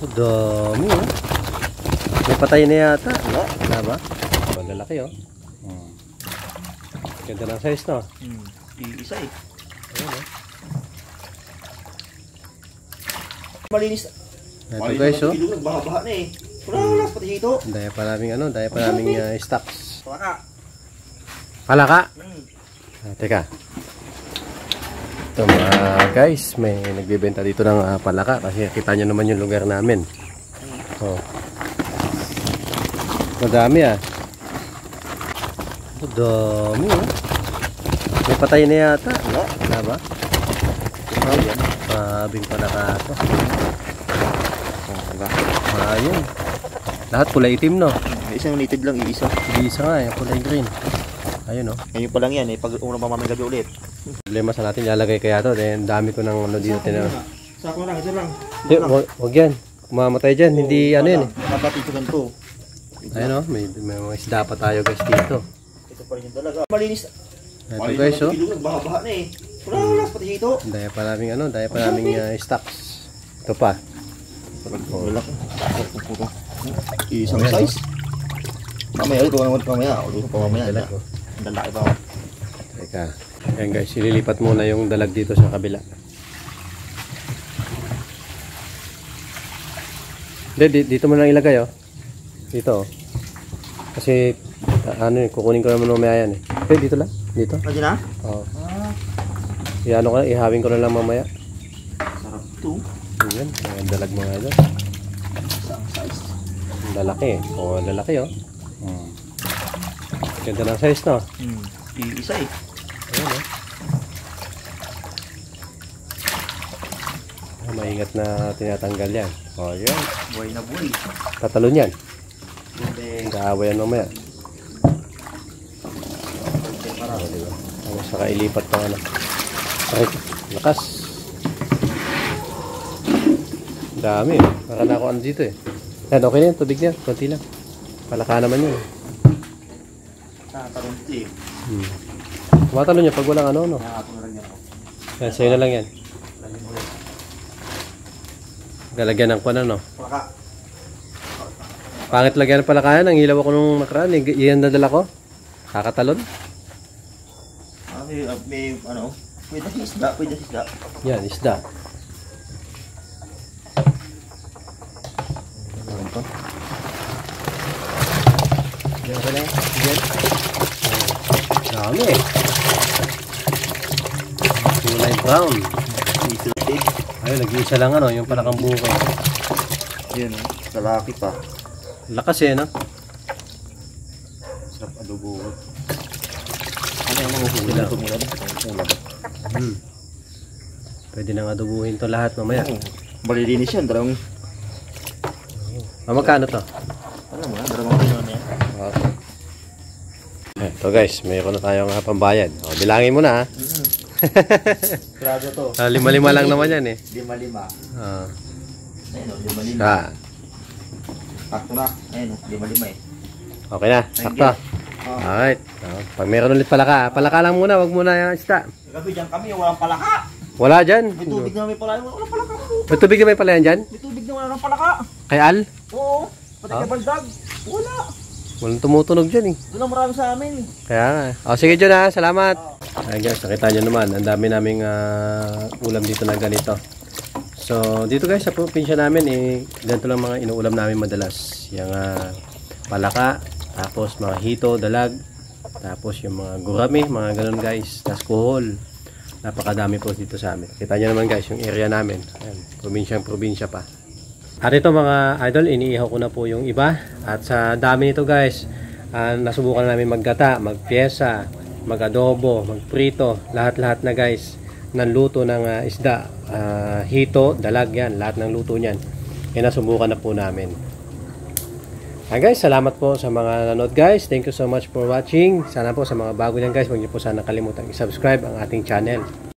Dami oh. May patay na yata. Wala ba? Malalaki oh. Ganda ng size no? Isa eh. Ayan oh. Malinis. Ito guys oh. Baha-baha na eh. Wala, pati dito. Daya pa naming ano, daya pa naming stocks. Palaka. Palaka? Teka. Ito mga guys, may nagbebenta dito ng palaka kasi kita nyo naman yung lugar namin. Oh. Madami ah. Dami oh. May patay na yata. Wala ba? Sabing palaka ito. Ayun. Lahat kulay itim no? Isang native lang, iisa. Iisa nga, yung kulay green. Ayun no? Ngayon pa lang yan eh, pag unang pamamay gabi ulit. Problema sa natin, lalagay kaya to. Dahil dami ko ng ano dito. Sako lang, ito lang. Huwag yan. Kumamatay dyan. Hindi ano yan eh. Dapat ito ganito. Ayun no? May mga isda pa tayo guys dito. Ito pa rin yung dalaga. Malinis. Ito guys oh. Baha-baha na eh. Wala, pati dito. Daya pa naming ano, daya pa naming stocks. Ito pa. Wala ko. Isang size. Mamaya ulit, mamaya. Ulit pa mamaya. Ang lalaki pa. Teka. Ayan guys, ililipat muna yung dalag dito sa kabila. Hindi, dito mo lang ilagay oh. Dito oh. Kasi, ano eh, kukunin ko naman mamaya yan eh. Okay, dito lang. Dito. Nandiyan na? Oo. Iano ko na, ihawin ko na lang mamaya. Sarap ito. Ayan, ang dalag mga ito. Isang size. Ang lalaki eh. Oo, lalaki oh. Ganda ng size no? Isa eh. Ayan oh. Maingat na tinatanggal yan. O, yan. Buhay na buhay. Tatalon yan. Hindi. Nag-aaway yan mamaya. Diba? Tapos saka ilipat pang ano. Ay, lakas. Dami eh. Para na ako ano dito eh. Yan, okay na yan. Tubig niya. Kunti lang. Palaka naman yun. Nakatalong ito eh. Tumatalon niya pag walang ano, no? Nakakapon na lang yan. Yan, sa'yo na lang yan. Lagyan mo ulit. Galagyan ng panan, no? Palaka. Pangit lagyan ng palakayan. Ang hilaw ako nung nakaraan. Iyan nadala ko. Kakatalon. May ano, pwede isda, pwede isda. Yan, isda. Diyan ka na eh. Diyan. Dami eh. Kulay brown. Ayun, nag-iisa lang ano, yung palakang bukay. Yun, lalaki pa. Lakas eh, no? Sarap adobo. Ano yung mahuhuli ito nila? Pwede nang adobuhin to lahat mamaya. Malilinis yan, dalawang... Magkano to? Alam mo na, dalawang kilo na yan. Okay. Ito guys, mayroon na tayong pambayad. O, bilangin mo na ha. Grado to. Lima-lima lang naman yan eh. Lima-lima. Ayun o, lima-lima. Sakto na. Ayun o, lima-lima eh. Okay na, sakto. Alright. Pag meron ulit palaka, palaka lang muna, wag muna yung isda. Gabi dyan kami, walang palaka. Wala dyan. May tubig na may palaka. Walang palaka. May tubig na may pala yan dyan? May tubig na walang palaka. Kay Al? Oo. Pati kay Baldag. Wala. Walang tumutunog dyan eh. Doon ang marami sa amin. Kaya nga. O sige John ha, salamat. Ayan guys, nakita nyo naman, ang dami naming ulam dito na ganito. So dito guys sa probinsya namin ganito lang mga inuulam namin madalas. Yung palaka, tapos mga hito, dalag, tapos yung mga gurami, mga ganun guys. Tapos kuhol. Napakadami po dito sa amin. Kita nyo naman guys yung area namin. Ayan, probinsya pa. At ito mga idol, iniihaw ko na po yung iba. At sa dami nito guys, nasubukan namin maggata, magpiesa, mag-adobo, magprito, lahat-lahat na guys ng luto ng isda, hito, dalag yan, lahat ng luto niyan. Nasubukan na po namin. Guys, salamat po sa mga nanood guys. Thank you so much for watching. Sana po sa mga bago niyan guys, huwag niyo po sana kalimutan i-subscribe ang ating channel.